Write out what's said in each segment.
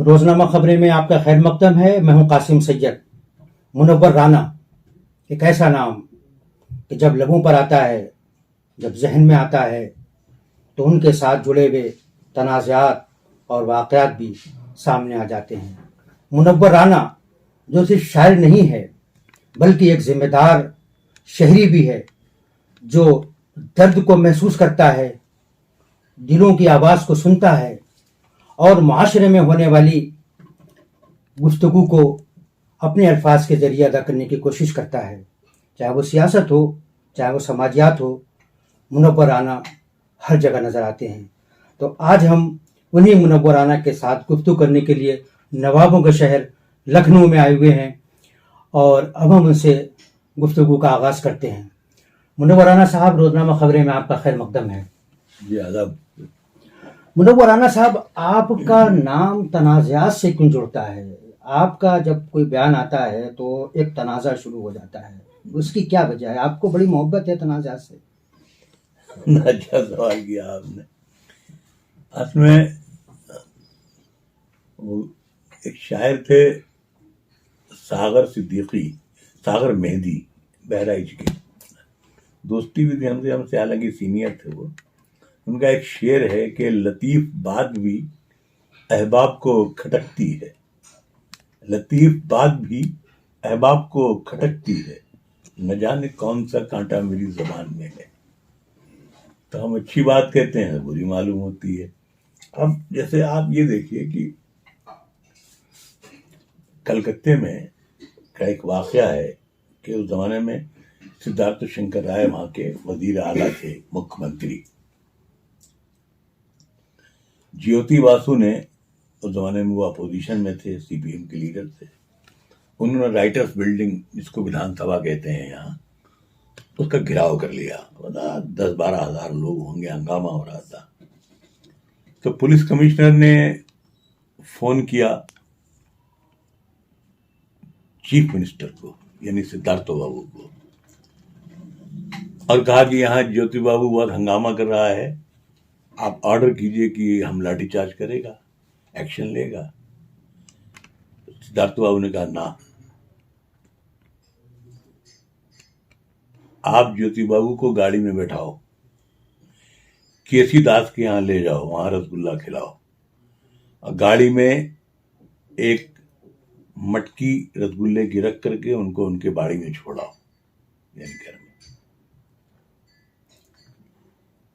रोजनामा खबरें में आपका खैर मकदम है। मैं हूं कासिम सैयद। मुनव्वर राना एक ऐसा नाम कि जब लबों पर आता है, जब जहन में आता है, तो उनके साथ जुड़े हुए तनाज़ात और वाक़यात भी सामने आ जाते हैं। मुनव्वर राना जो सिर्फ शायर नहीं है, बल्कि एक जिम्मेदार शहरी भी है, जो दर्द को महसूस करता है, दिलों की आवाज़ को सुनता है और मुआशरे में होने वाली गुफ्तगू को अपने अल्फाज के ज़रिए अदा करने की कोशिश करता है। चाहे वो सियासत हो, चाहे वो समाजियात हो, मुनव्वर राना हर जगह नज़र आते हैं। तो आज हम उन्हीं मुनव्वर राना के साथ गुफ्तगू करने के लिए नवाबों के शहर लखनऊ में आए हुए हैं और अब हम उनसे गुफ्तगू का आगाज़ करते हैं। मुनव्वर राना साहब, रोज़नामा खबरें में आपका खैर मकदम है। जी आदाब। मुनव्वर राना साहब, आपका नाम तनाज़ात से क्यों जुड़ता है? आपका जब कोई बयान आता है तो एक तनाज़ा शुरू हो जाता है, उसकी क्या वजह है? आपको बड़ी मोहब्बत है तनाज़ात से? अच्छा सवाल किया आपने। असल में वो एक शायर थे सागर सिद्दीकी, सागर मेहंदी, बहराइच के। दोस्ती भी थी हमसे हालांकि सीनियर थे वो। उनका एक शेर है कि लतीफ बात भी अहबाब को खटकती है, लतीफ बात भी अहबाब को खटकती है, न जाने कौन सा कांटा मेरी जबान में है। तो हम अच्छी बात कहते हैं बुरी मालूम होती है। अब जैसे आप ये देखिए कि कलकत्ते में का एक वाकया है कि उस जमाने में सिद्धार्थ शंकर राय वहां के वजीर आला थे, मुख्यमंत्री। ज्योति बासु ने उस जमाने में वो अपोजिशन में थे, सीपीएम के लीडर थे। उन्होंने राइटर्स बिल्डिंग, जिसको विधानसभा कहते हैं यहाँ, उसका घेराव कर लिया। 10-12 हजार लोग होंगे, हंगामा हो रहा था। तो पुलिस कमिश्नर ने फोन किया चीफ मिनिस्टर को, यानी सिद्धार्थ बाबू को, और कहा कि यहाँ ज्योति बाबू बहुत हंगामा कर रहा है, आप ऑर्डर कीजिए कि हम लाठीचार्ज करेगा, एक्शन लेगा। सिद्धार्थ बाबू ने कहा ना, आप ज्योति बाबू को गाड़ी में बैठाओ, केसी दास के यहाँ ले जाओ, वहां रसगुल्ला खिलाओ, और गाड़ी में एक मटकी रसगुल्ले की रख करके उनको उनके बाड़ी में छोड़ाओ, यानी घर में।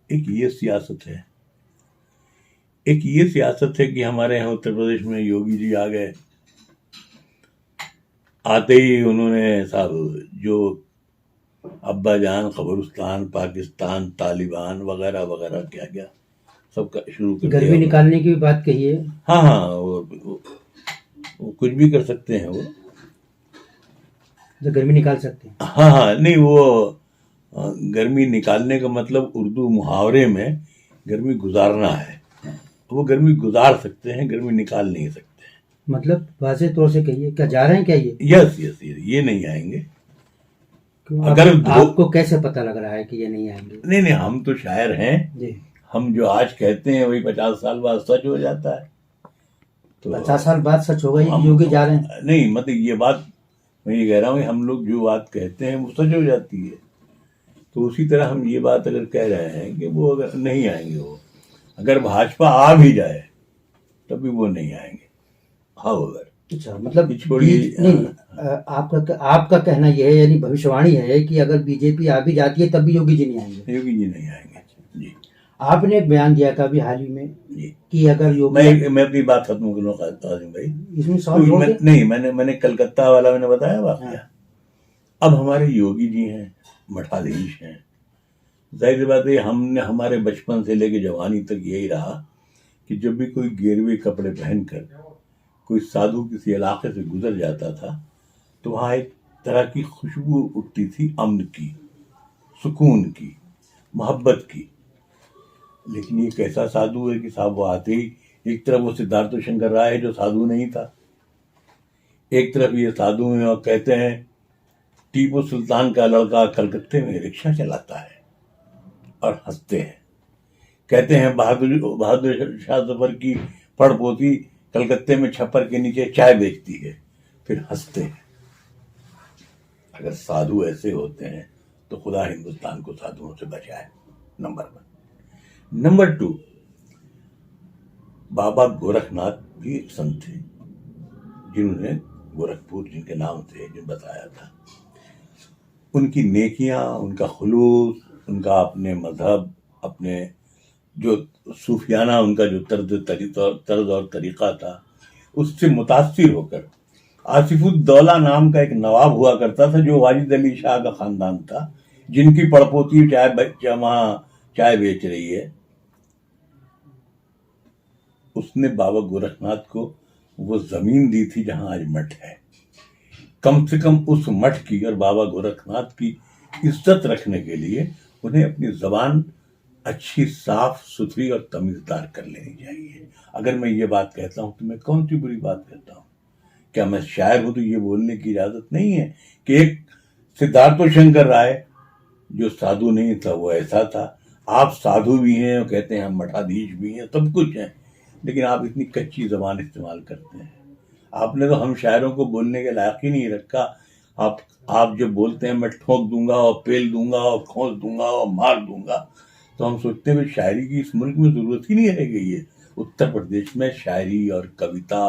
एक ये सियासत है। एक ये सियासत है कि हमारे यहाँ उत्तर प्रदेश में योगी जी आ गए। आते ही उन्होंने साहब जो अब्बा जान, खबरुस्तान, पाकिस्तान, तालिबान वगैरह वगैरह क्या क्या सब शुरू कर दिया। गर्मी निकालने की भी बात कही है। हाँ, वो कुछ भी कर सकते हैं। वो तो गर्मी निकाल सकते हैं। हाँ, नहीं, वो गर्मी निकालने का मतलब उर्दू मुहावरे में गर्मी गुजारना है। वो गर्मी गुजार सकते हैं, गर्मी निकाल नहीं सकते। मतलब वाज़ेह तौर से कहिए, क्या जा रहे हैं क्या ये? यस, ये नहीं आएंगे। अगर आपको कैसे पता लग रहा है कि ये नहीं आएंगे? नहीं, हम तो शायर हैं जी। हम जो आज कहते हैं वही 50 साल बाद सच हो जाता है। तो 50 साल बाद सच होगा ये योगी जा रहे हैं? नहीं, मतलब ये बात मैं ये कह रहा हूँ, हम लोग जो बात कहते हैं वो सच हो जाती है। तो उसी तरह हम ये बात अगर कह रहे हैं कि वो अगर नहीं आएंगे, वो अगर भाजपा आ भी जाए तब भी वो नहीं आएंगे। हाउएवर, अच्छा, मतलब नहीं, आपका कहना यह है, यानी भविष्यवाणी है कि अगर बीजेपी आ भी जाती है तब भी योगी जी नहीं आएंगे? योगी जी नहीं आएंगे जी। आपने एक बयान दिया था अभी हाल ही में कि अगर योगी, मैं अपनी बात खत्म करूँगा भाई, इसमें सवाल नहीं, मैंने कलकत्ता वाला मैंने बताया वाकया। अब हमारे योगी जी हैं, मठाधीश हैं। जाहिर सी बात है, हमने हमारे बचपन से लेकर जवानी तक यही रहा कि जब भी कोई गेरुए कपड़े पहनकर कोई साधु किसी इलाके से गुजर जाता था तो वहाँ एक तरह की खुशबू उठती थी, अमन की, सुकून की, मोहब्बत की। लेकिन ये कैसा साधु है कि साहब वो आते ही एक तरफ वो सिद्धार्थ शंकर राय है जो साधु नहीं था, एक तरफ ये साधु हैं और कहते हैं टीपू सुल्तान का लड़का कलकत्ते में रिक्शा चलाता है, और हंसते हैं। कहते हैं बहादुर शाह जफर की पड़पोती कलकत्ते में छप्पर के नीचे चाय बेचती है, फिर हंसते हैं। अगर साधु ऐसे होते हैं तो खुदा हिंदुस्तान को साधुओं से बचाए। नंबर 1। नंबर 2, बाबा गोरखनाथ भी एक संत थे जिन्होंने गोरखपुर जिनके नाम से जो बताया था, उनकी नेकियां, उनका खुलूस, उनका अपने मजहब, अपने जो सूफियाना उनका जो तर्ज और तरीका था, उससे मुतासिर होकर आसिफुद्दौला नाम का एक नवाब हुआ करता था जो वाजिद अली शाह का खानदान था, जिनकी पड़पोती वहां चाय बेच रही है। उसने बाबा गोरखनाथ को वो जमीन दी थी जहां आज मठ है। कम से कम उस मठ की और बाबा गोरखनाथ की इज्जत रखने के लिए उन्हें अपनी जबान अच्छी, साफ सुथरी और तमीजदार कर लेनी चाहिए। अगर मैं ये बात कहता हूं तो मैं कौन सी बुरी बात कहता हूं? क्या मैं शायर हूं तो ये बोलने की इजाजत नहीं है कि एक सिद्धार्थ शंकर राय जो साधु नहीं था वो ऐसा था। आप साधु भी हैं और कहते हैं हम मठाधीश भी हैं, सब कुछ हैं, लेकिन आप इतनी कच्ची जबान इस्तेमाल करते हैं। आपने तो हम शायरों को बोलने के लायक ही नहीं रखा। आप जब बोलते हैं मैं ठोक दूंगा और पेल दूंगा और खोस दूंगा और मार दूंगा, तो हम सोचते हैं शायरी की इस मुल्क में जरूरत ही नहीं रह गई है। उत्तर प्रदेश में शायरी और कविता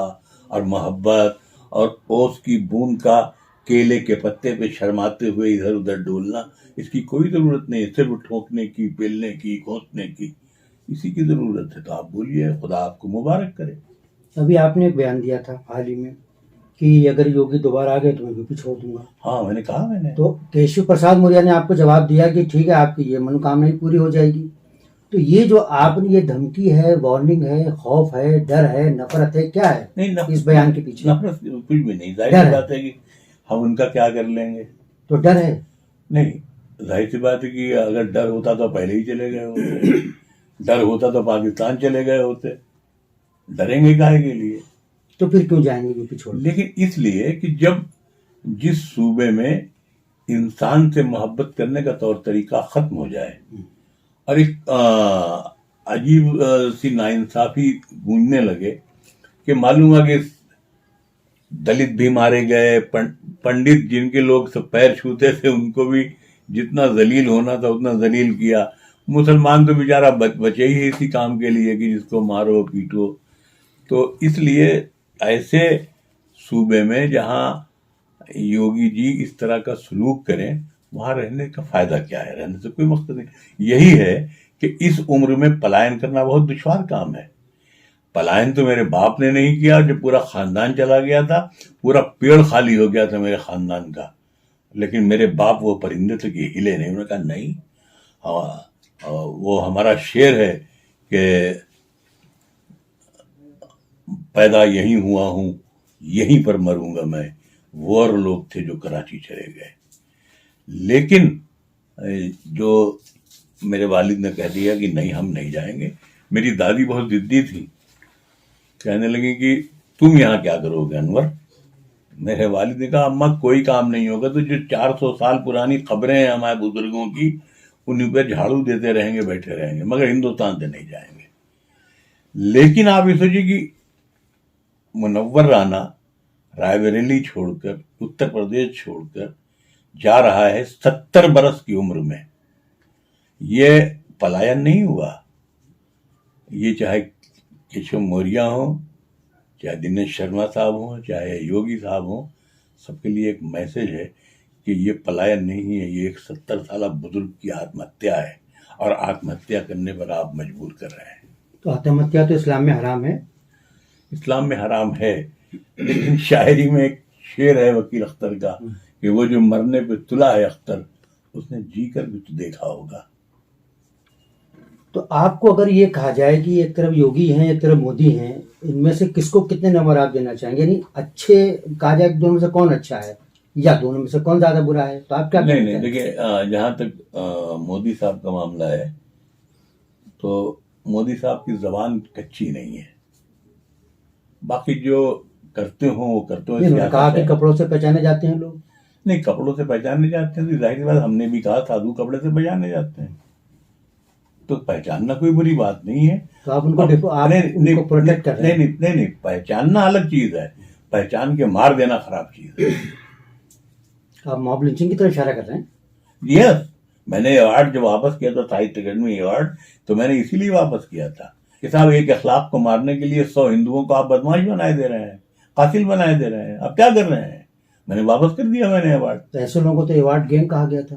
और मोहब्बत और ओस की बूंद का केले के पत्ते पे शर्माते हुए इधर उधर डोलना, इसकी कोई जरूरत नहीं है। सिर्फ ठोकने की, पेलने की, खोसने की, इसी की जरूरत है। तो आप बोलिए, खुदा आपको मुबारक करे। अभी आपने एक बयान दिया था हाल ही में कि अगर योगी दोबारा आ गए तो मैं यूपी छोड़ दूंगा। हाँ, मैंने कहा। तो केशव प्रसाद मौर्य ने आपको जवाब दिया कि ठीक है, आपकी ये मनोकामना ही पूरी हो जाएगी। तो ये जो आपने ये धमकी है, वार्निंग है, खौफ है, डर है, नफरत है, क्या है नहीं, इस बयान के पीछे? नफरत कुछ भी नहीं। जाहिर सी बात है कि हम उनका क्या कर लेंगे। तो डर है? नहीं, जाहिर सी बात है कि अगर डर होता तो पहले ही चले गए होते। डर होता तो पाकिस्तान चले गए होते। डरेंगे काहे के लिए? तो फिर क्यों जाएंगे यूपी छोड़? लेकिन इसलिए कि जब जिस सूबे में इंसान से मोहब्बत करने का तौर तरीका खत्म हो जाए और एक अजीब सी नाइंसाफी गूंजने लगे कि मालूम है कि दलित भी मारे गए, पंडित जिनके लोग सब पैर छूते थे उनको भी जितना जलील होना था उतना जलील किया। मुसलमान तो बेचारा बचे ही इसी काम के लिए कि जिसको मारो पीटो। तो इसलिए ऐसे सूबे में जहां योगी जी इस तरह का सलूक करें, वहां रहने का फायदा क्या है? रहने से कोई मकसद नहीं। यही है कि इस उम्र में पलायन करना बहुत दुश्वार काम है। पलायन तो मेरे बाप ने नहीं किया, जब पूरा खानदान चला गया था, पूरा पेड़ खाली हो गया था मेरे खानदान का, लेकिन मेरे बाप वो परिंदे थे कि हिले नहीं। उन्होंने कहा नहीं, वो हमारा शेर है कि पैदा यहीं हुआ हूं, यहीं पर मरूंगा मैं। वो और लोग थे जो कराची चले गए। लेकिन जो मेरे वालिद ने कह दिया कि नहीं, हम नहीं जाएंगे। मेरी दादी बहुत जिद्दी थी, कहने लगी कि तुम यहाँ क्या करोगे अनवर? मेरे वालिद ने कहा अम्मा कोई काम नहीं होगा, तो जो 400 साल पुरानी खबरें हैं हमारे बुजुर्गों की, उन्हीं पर झाड़ू देते रहेंगे, बैठे रहेंगे, मगर हिंदुस्तान से नहीं जाएंगे। लेकिन आप ये सोचिए कि मुनव्वर राना रायबरेली छोड़कर, उत्तर प्रदेश छोड़कर जा रहा है 70 बरस की उम्र में। ये पलायन नहीं हुआ। ये चाहे केशव मौर्य हो, चाहे दिनेश शर्मा साहब हो, चाहे योगी साहब हो, सबके लिए एक मैसेज है कि ये पलायन नहीं है, ये एक 70 साल बुजुर्ग की आत्महत्या है और आत्महत्या करने पर आप मजबूर कर रहे हैं। तो आत्महत्या तो इस्लाम में हराम है। इस्लाम में हराम है, लेकिन शायरी में एक शेर है वकील अख्तर का कि वो जो मरने पे तुला है अख्तर, उसने जी कर भी तो देखा होगा। तो आपको अगर ये कहा जाए कि एक तरफ योगी हैं, एक तरफ मोदी हैं, इनमें से किसको कितने नंबर आप देना चाहेंगे? यानी अच्छे कहा जाए दोनों में से कौन अच्छा है या दोनों में से कौन ज्यादा बुरा है, तो आप क्या? नहीं, देखिए, जहां तक मोदी साहब का मामला है तो मोदी साहब की जबान कच्ची नहीं है। बाकी जो करते हो वो करते हो। उन्होंने कहा कि कपड़ों से पहचाने जाते हैं लोग। नहीं, कपड़ों से पहचाने जाते हैं तो जाहिर बात, हमने भी कहा साधु कपड़े से पहचाने जाते हैं। तो पहचानना कोई बुरी बात नहीं है। तो आप उनको आप उनको प्रोटेक्ट कर रहे हैं। नहीं, पहचानना अलग चीज है, पहचान के मार देना खराब चीज है। आप मॉब लिंचिंग की तरफ इशारा कर रहे हैं। यस, मैंने अवार्ड जब वापस किया था, साहित्य अकादमी अवार्ड, तो मैंने इसीलिए वापस किया था कि साहब एक अखलाक को मारने के लिए 100 हिंदुओं को आप बदमाश बनाए दे रहे हैं, कातिल बनाए दे रहे हैं, अब क्या कर रहे हैं? मैंने वापस कर दिया मैंने अवार्ड। तो ऐसे लोगों को तो अवार्ड गैंग कहा गया था,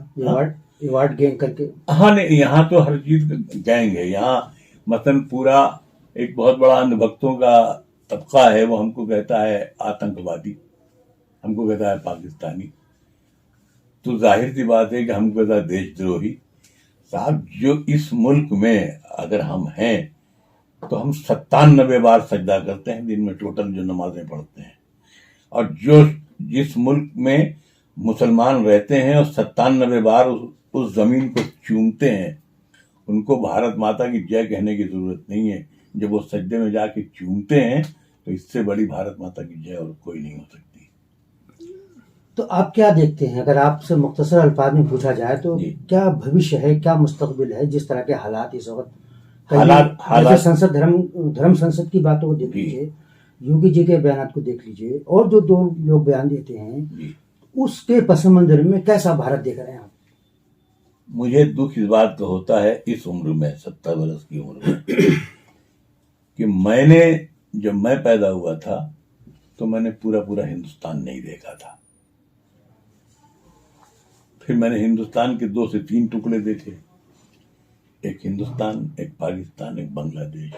अवार्ड गैंग करके। हाँ नहीं, यहाँ तो हर चीज गैंग है। यहाँ मतलब पूरा एक बहुत बड़ा अंधभक्तों का तबका है, वो हमको कहता है आतंकवादी, हमको कहता है पाकिस्तानी। तो जाहिर सी बात है कि हमको कहता है देशद्रोही। साहब जो इस मुल्क में अगर हम हैं तो हम 97 बार सजदा करते हैं दिन में, टोटल जो नमाजें पढ़ते हैं। और जो जिस मुल्क में मुसलमान रहते हैं और 97 बार उस जमीन को चूमते हैं, उनको भारत माता की जय कहने की जरूरत नहीं है। जब वो सजदे में जाके चूमते हैं तो इससे बड़ी भारत माता की जय और कोई नहीं हो सकती। तो आप क्या देखते हैं, अगर आपसे मुख्तसर अल्फाज में पूछा जाए तो क्या भविष्य है, क्या मुस्तकबिल है, जिस तरह के हालात इस वक्त? हालात संसद धर्म संसद की बातों को देख लीजिए, योगी जी के बयान को देख लीजिए, और जो दो लोग बयान देते हैं, उसके पस मंजर में कैसा भारत देख रहे हैं आप? मुझे दुख इस बात का होता है इस उम्र में, 70 वर्ष की उम्र में, कि जब मैं पैदा हुआ था तो मैंने पूरा हिंदुस्तान नहीं देखा था। फिर मैंने हिंदुस्तान के 2 से 3 टुकड़े देखे, एक हिंदुस्तान, एक पाकिस्तान, एक बांग्लादेश।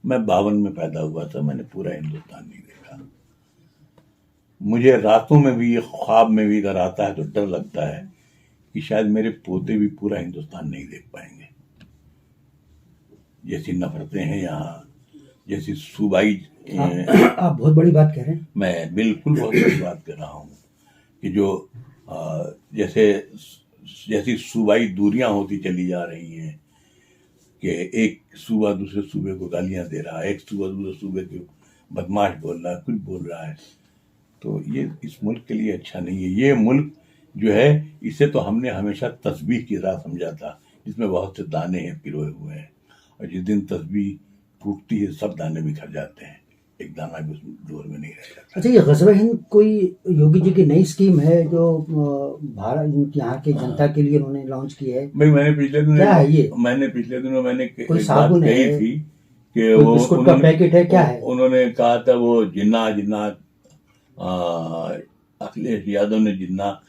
मैं 52 में पैदा हुआ था, मैंने पूरा हिंदुस्तान नहीं देखा। मुझे रातों में भी, ये ख्वाब में भी अगर आता है तो डर लगता है कि शायद मेरे पोते भी पूरा हिंदुस्तान नहीं देख पाएंगे। जैसी नफरतें हैं यहाँ, जैसी सूबाई। आप बहुत बड़ी बात कह रहे हैं। मैं बिल्कुल बहुत बड़ी बात कर रहा हूँ कि जो जैसी सूबाई दूरियां होती चली जा रही हैं, कि एक सूबा दूसरे सूबे को गालियां दे रहा है, एक सूबा दूसरे सूबे को बदमाश बोल रहा है, कुछ बोल रहा है, तो ये इस मुल्क के लिए अच्छा नहीं है। ये मुल्क जो है, इसे तो हमने हमेशा तस्बीह की तरह समझा था, जिसमें बहुत से दाने हैं पिरोए हुए हैं, और जिस दिन तस्बीह टूटती है सब दाने बिखर जाते हैं, एक दाना भी उस डोर में नहीं रह जाता। अच्छा, ये ग़ज़वा हिंद कोई योगी जी की नई स्कीम है जो भारत यहाँ के जनता के लिए उन्होंने लॉन्च की है? भाई मैंने पिछले दिनों कोई साबुन कही थी कि वो बिस्कुट का पैकेट है, क्या है? उन्होंने कहा था वो जिन्ना अखिलेश यादव ने जिन्ना,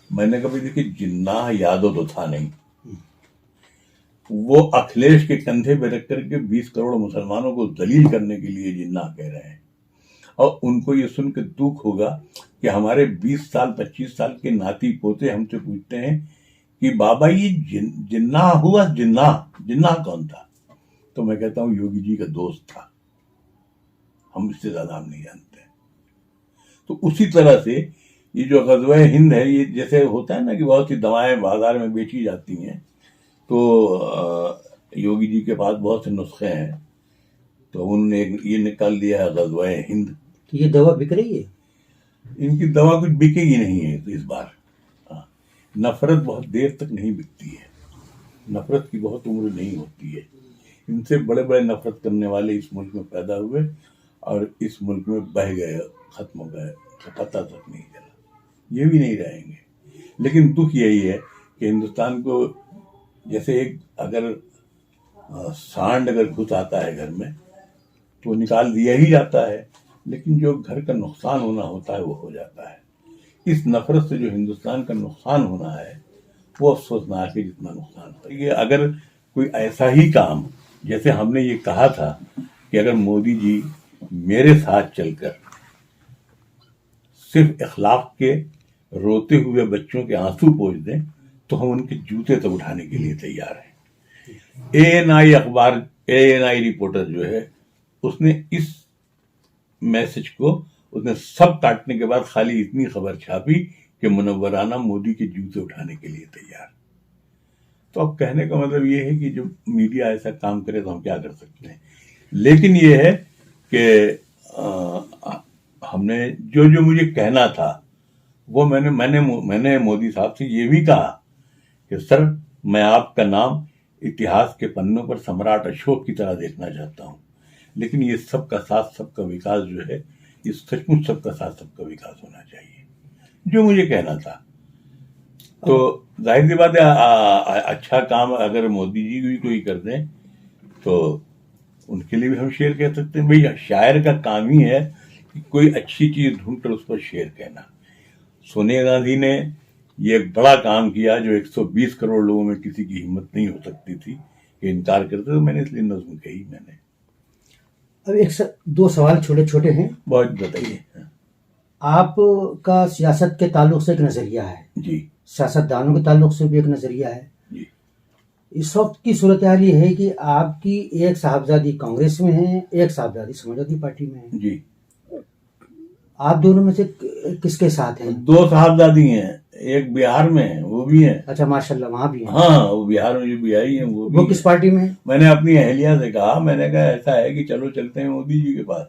मैंने कभी देखी जिन्ना यादव तो था नहीं, वो अखिलेश के कंधे पे रख करके 20 करोड़ मुसलमानों को दलील करने के लिए जिन्ना कह रहे हैं। और उनको ये सुन के दुख होगा कि हमारे 20 साल 25 साल के नाती पोते हमसे पूछते हैं कि बाबा ये जिन्ना हुआ, जिन्ना कौन था? तो मैं कहता हूं योगी जी का दोस्त था, हम इससे ज्यादा हम नहीं जानते। तो उसी तरह से ये जो ग़ज़वा हिंद है, ये जैसे होता है ना कि बहुत सी दवाएं बाजार में बेची जाती हैं, तो योगी जी के पास बहुत से नुस्खे हैं, तो उन्होंने ये निकाल दिया है ग़ज़वा हिंद। तो ये दवा बिक रही है? इनकी दवा कुछ बिकेगी नहीं है तो इस बार। नफरत बहुत देर तक नहीं बिकती है, नफरत की बहुत उम्र नहीं होती है। इनसे बड़े बड़े नफरत करने वाले इस मुल्क में पैदा हुए और इस मुल्क में बह गए, खत्म हो गए, पता तक नहीं चला, ये भी नहीं रहेंगे। लेकिन दुख यही है कि हिंदुस्तान को जैसे एक अगर सांड अगर घुस आता है घर में तो निकाल दिया ही जाता है, लेकिन जो घर का नुकसान होना होता है वो हो जाता है। इस नफरत से जो हिंदुस्तान का नुकसान होना है वो अफसोसनाक है जितना नुकसान हो। ये अगर कोई ऐसा ही काम, जैसे हमने ये कहा था कि अगर मोदी जी मेरे साथ चलकर सिर्फ इखलाक के रोते हुए बच्चों के आंसू पोंछ दें तो हम उनके जूते तक उठाने के लिए तैयार हैं। एएनआई रिपोर्टर जो है उसने इस मैसेज को उसने सब काटने के बाद खाली इतनी खबर छापी कि मुनव्वराना मोदी के जूते उठाने के लिए तैयार। तो अब कहने का मतलब ये है कि जब मीडिया ऐसा काम करे तो हम क्या कर सकते हैं। लेकिन ये है कि हमने जो मुझे कहना था वो मैंने मोदी साहब से ये भी कहा कि सर मैं आपका नाम इतिहास के पन्नों पर सम्राट अशोक की तरह देखना चाहता हूँ। लेकिन ये सबका साथ सबका विकास जो है, ये सचमुच सबका साथ सबका विकास होना चाहिए, जो मुझे कहना था। तो जाहिर सी बात है, अच्छा काम अगर मोदी जी भी कोई कर दें तो उनके लिए भी हम शेर कह सकते हैं। भाई शायर का काम ही है कि कोई अच्छी चीज ढूंढकर उस पर शेर कहना। सोनिया गांधी ने ये एक बड़ा काम किया जो 120 करोड़ लोगों में किसी की हिम्मत नहीं हो सकती थी कि इनकार करते, तो मैंने इसलिए नज्म कही। मैंने अब दो सवाल छोटे छोटे हैं, बहुत बताइए। आपका सियासत के ताल्लुक से एक नजरिया है जी, सियासतदानों के ताल्लुक से भी एक नजरिया है जी। इस वक्त की सूरत हाल ये है कि आपकी एक साहबजादी कांग्रेस में है, एक साहबजादी समाजवादी पार्टी में है। जी, आप दोनों में से किसके साथ हैं? दो साहबजादी हैं, एक बिहार में है, वो भी है। अच्छा, माशाल्लाह, वहां भी है। हाँ, वो बिहार में जो बिहारी है वो भी वो किस पार्टी में है? मैंने अपनी अहलिया से कहा, मैंने कहा ऐसा है कि चलो चलते हैं मोदी जी के पास।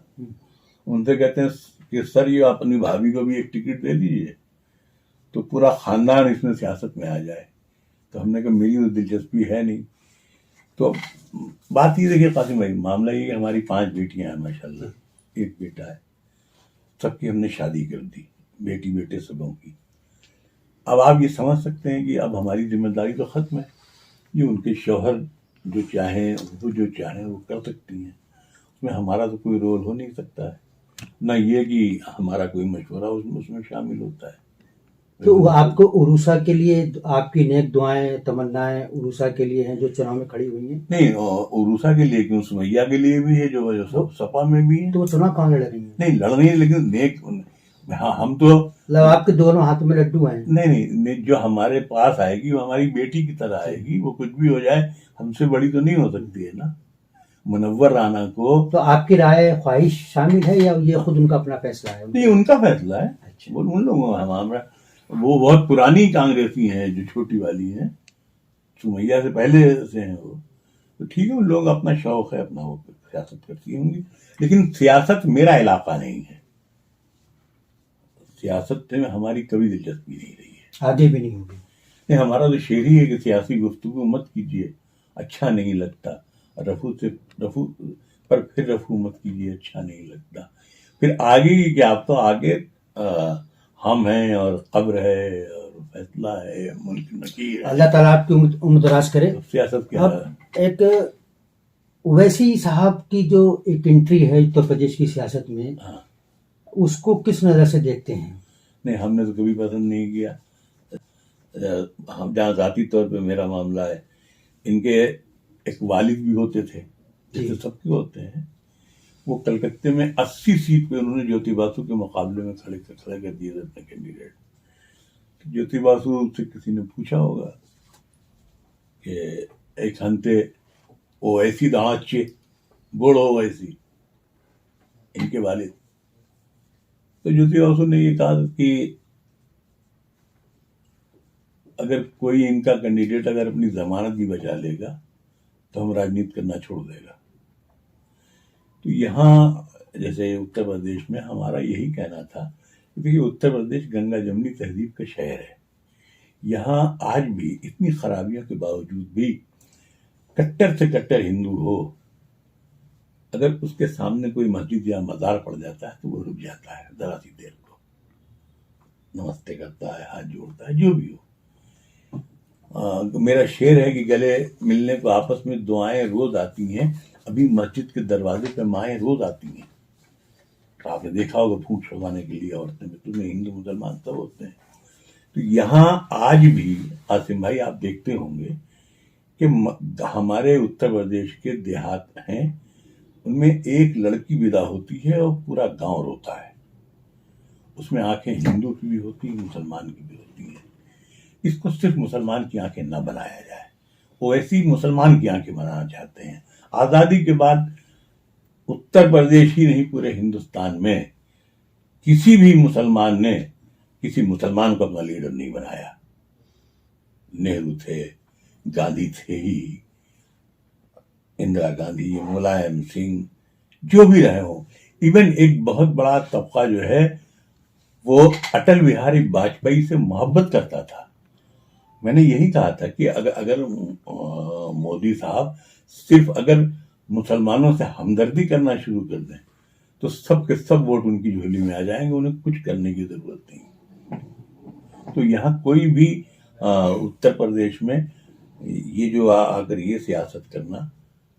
उनसे कहते हैं कि सर ये अपनी भाभी को भी एक टिकट दे दीजिए तो पूरा खानदान इसमें सियासत में आ जाए। तो हमने कहा मेरी तो दिलचस्पी है नहीं। तो बात ये देखिए कासिम भाई, मामला ये हमारी 5 बेटियां हैं माशाल्लाह, एक बेटा है, सबकी हमने शादी कर दी, बेटी बेटे सबों की। अब आप ये समझ सकते हैं कि अब हमारी जिम्मेदारी तो खत्म है। ये उनके शौहर जो चाहें, वो जो चाहें वो कर सकती हैं, उसमें हमारा तो कोई रोल हो नहीं सकता है, ना ये कि हमारा कोई मशवरा उसमें शामिल होता है। तो वो आपको उरूसा के लिए आपकी नेक दुआएं तमन्नाएं उरूसा के लिए हैं जो चुनाव में खड़ी हुई हैं? नहीं, उरूसा के लिए क्यों, सुमैया के लिए भी है जो सपा में भी है। तो वो चुनाव कहाँ लड़ रही है? नहीं लड़ रही है, लेकिन नेक, हाँ हम तो मतलब आपके दोनों हाथों में लड्डू हैं। नहीं, जो हमारे पास आएगी वो हमारी बेटी की तरह आएगी। वो कुछ भी हो जाए हमसे बड़ी तो नहीं हो सकती है ना। मुनव्वर राना को तो आपकी राय ख्वाहिश शामिल है या ये खुद उनका अपना फैसला है? नहीं, उनका फैसला है। अच्छा। वो उन लोगों, हमारा वो बहुत पुरानी कांग्रेसी हैं जो छोटी वाली हैं, सुमैया से पहले से हैं वो। तो ठीक है, उन लोग अपना शौक है, अपना वो सियासत करती होंगी, लेकिन सियासत मेरा इलाका नहीं है। सियासत में हमारी कभी दिलचस्पी नहीं रही है, आगे भी नहीं होगी। नहीं, हमारा तो शेर ही है कि सियासी गुफ्तगू मत कीजिए, अच्छा नहीं लगता। रफू पर फिर रफू मत कीजिए, अच्छा नहीं लगता। फिर आगे की क्या, आप तो आगे हम हैं और कब्र है और फैसला है, मुल्क नकीर है। अल्लाह ताला आपकी उम्र दराज करे। तो सियासत क्या है? अब एक ओवैसी साहब की जो एक एंट्री है उत्तर प्रदेश की सियासत में, हाँ, उसको किस नजर से देखते हैं? नहीं, हमने तो कभी पसंद नहीं किया। हम जहाँ जाती तौर पे मेरा मामला है, इनके एक वालिद भी होते थे, जैसे सबके होते हैं। वो कलकत्ते में 80 सीट पे उन्होंने ज्योति बासु के मुकाबले में खड़े कर दिए थे अपने कैंडिडेट। तो ज्योति बासु से किसी ने पूछा होगा कि एक हंते ओवैसी दाचे बोलो ओवैसी, इनके वालिद। तो ज्योति बासु ने ये कहा कि अगर कोई इनका कैंडिडेट अगर अपनी जमानत भी बचा लेगा तो हम राजनीति करना छोड़ देगा। तो यहाँ जैसे उत्तर प्रदेश में हमारा यही कहना था कि देखिए, उत्तर प्रदेश गंगा जमुनी तहजीब का शहर है। यहाँ आज भी इतनी खराबियों के बावजूद भी कट्टर से कट्टर हिंदू हो, अगर उसके सामने कोई मस्जिद या मजार पड़ जाता है तो वो रुक जाता है, जरा सी देर को नमस्ते करता है, हाथ जोड़ता है, जो भी हो। मेरा शेर है कि गले मिलने को आपस में दुआएं रोज आती हैं, अभी मस्जिद के दरवाजे पे माएँ रोज आती हैं। तो आपने देखा होगा फूट छुड़वाने के लिए औरतें में, तुम्हें हिंदू मुसलमान सब होते हैं। तो यहाँ आज भी आसिम भाई आप देखते होंगे कि हमारे उत्तर प्रदेश के देहात हैं, उनमें एक लड़की विदा होती है और पूरा गांव रोता है। उसमें आंखें हिंदू की भी होती हैं, मुसलमान की भी होती हैं। इसको सिर्फ मुसलमान की आंखें न बनाया जाए, वो ऐसी मुसलमान की आंखें बनाना चाहते हैं। आजादी के बाद उत्तर प्रदेश ही नहीं, पूरे हिंदुस्तान में किसी भी मुसलमान ने किसी मुसलमान को अपना लीडर नहीं बनाया। नेहरू थे, गांधी थे ही, इंदिरा गांधी, मुलायम सिंह, जो भी रहे हो। इवन एक बहुत बड़ा तबका जो है वो अटल बिहारी वाजपेयी से मोहब्बत करता था। मैंने यही कहा था कि अगर मोदी साहब सिर्फ अगर मुसलमानों से हमदर्दी करना शुरू कर दें तो सब के सब वोट उनकी झोली में आ जाएंगे, उन्हें कुछ करने की जरूरत नहीं। तो यहाँ कोई भी उत्तर प्रदेश में ये जो आकर ये सियासत करना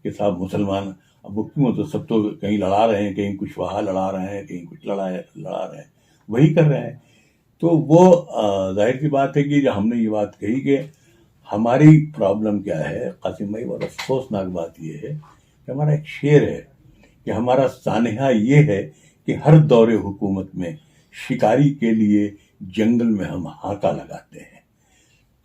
कि साहब मुसलमान, अब वो क्यों, तो सब तो कहीं लड़ा रहे हैं, कहीं कुशवाहा लड़ा रहे हैं, कहीं कुछ लड़ा रहे हैं, वही कर रहे हैं। तो वो जाहिर सी बात है कि जब हमने ये बात कही कि हमारी प्रॉब्लम क्या है कासिम भाई, और अफसोसनाक बात ये है कि हमारा एक शेर है कि हमारा सानहा ये है कि हर दौरे हुकूमत में शिकारी के लिए जंगल में हम हाका लगाते हैं।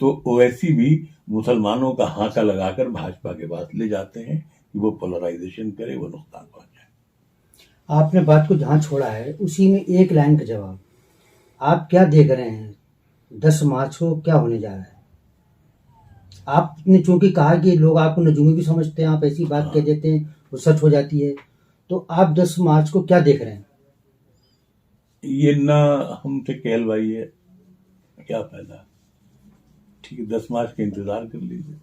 तो ओवैसी भी मुसलमानों का हाका लगाकर भाजपा के पास ले जाते हैं कि वो पोलराइजेशन करे, वो नुकसान पहुंचाए। आपने बात को जहाँ छोड़ा है उसी में एक लाइन का जवाब, आप क्या देख रहे हैं 10 मार्च को क्या होने जा रहा है? आपने चूंकि कहा कि लोग आपको नजूमी भी समझते हैं, आप ऐसी बात कह देते हैं वो सच हो जाती है, तो आप 10 मार्च को क्या देख रहे हैं? ये ना हमसे कहलवाई है, क्या फायदा। ठीक है, 10 मार्च का इंतजार कर लीजिए।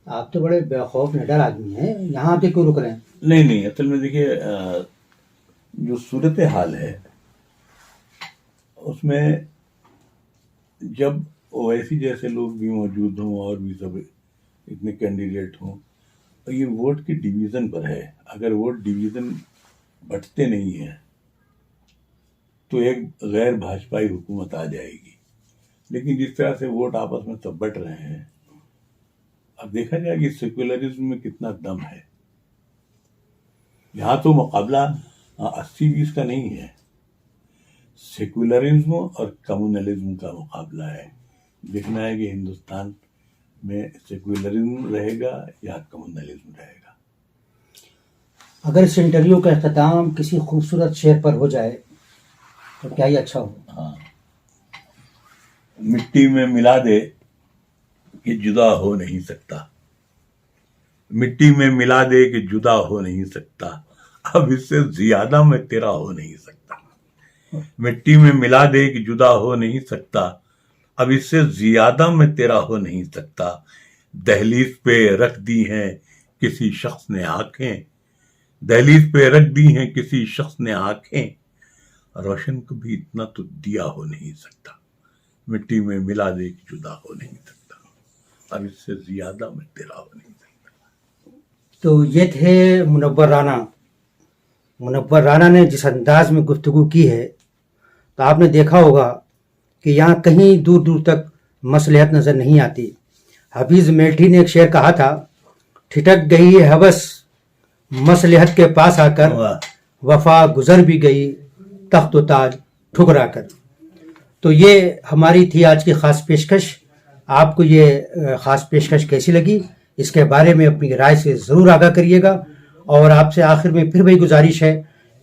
आप तो बड़े बेखौफ निडर आदमी हैं, यहाँ के क्यों रुक रहे हैं? नहीं, असल में देखिए जो सूरत हाल है उसमें जब ओवैसी जैसे लोग भी मौजूद हों और भी सब इतने कैंडिडेट हों, तो ये वोट की डिवीज़न पर है। अगर वोट डिवीज़न बंटते नहीं है तो एक गैर भाजपाई हुकूमत आ जाएगी। लेकिन जिस तरह से वोट आपस में सब बट रहे हैं, अब देखा जाए कि सेक्युलरिज्म में कितना दम है। यहाँ तो मुकाबला 80-20 का नहीं है, सेक्युलरिज्म और कम्युनलिज्म का मुकाबला है। देखना है कि हिंदुस्तान में सेक्युलरिज्म रहेगा या कम्युनलिज्म रहेगा। अगर इस इंटरव्यू का अख्ताम किसी खूबसूरत शेर पर हो जाए तो क्या ही अच्छा हो। हाँ, मिट्टी में मिला दे कि जुदा हो नहीं सकता, मिट्टी में मिला दे कि जुदा हो नहीं सकता, अब इससे ज्यादा मैं तेरा हो नहीं सकता। मिट्टी में मिला दे कि जुदा हो नहीं सकता, अब इससे ज्यादा मैं तेरा हो नहीं सकता। दहलीज पे रख दी हैं किसी शख्स ने आंखें, दहलीज पे रख दी हैं किसी शख्स ने आंखें, रोशन को भी इतना तो दिया हो नहीं सकता। मिट्टी में मिला दे कि जुदा हो नहीं सकता, अब इससे ज्यादा मैं तेरा हो नहीं सकता। तो ये थे मुनव्वर राना। मुनव्वर राना ने जिस अंदाज में गुफ्तगू की है, तो आपने देखा होगा कि यहाँ कहीं दूर दूर तक मसलहत नज़र नहीं आती। हफीज़ मेल्ठी ने एक शेर कहा था, ठिठक गई है हवस मसलहत के पास आकर, वफा गुजर भी गई तख्त ताज ठुकरा कर। तो ये हमारी थी आज की ख़ास पेशकश। आपको ये ख़ास पेशकश कैसी लगी, इसके बारे में अपनी राय से ज़रूर आगाह करिएगा। और आपसे आखिर में फिर वही गुजारिश है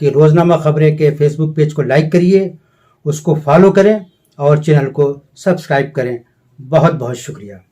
कि रोज़नामा ख़बरें के फेसबुक पेज को लाइक करिए, उसको फॉलो करें और चैनल को सब्सक्राइब करें। बहुत बहुत शुक्रिया।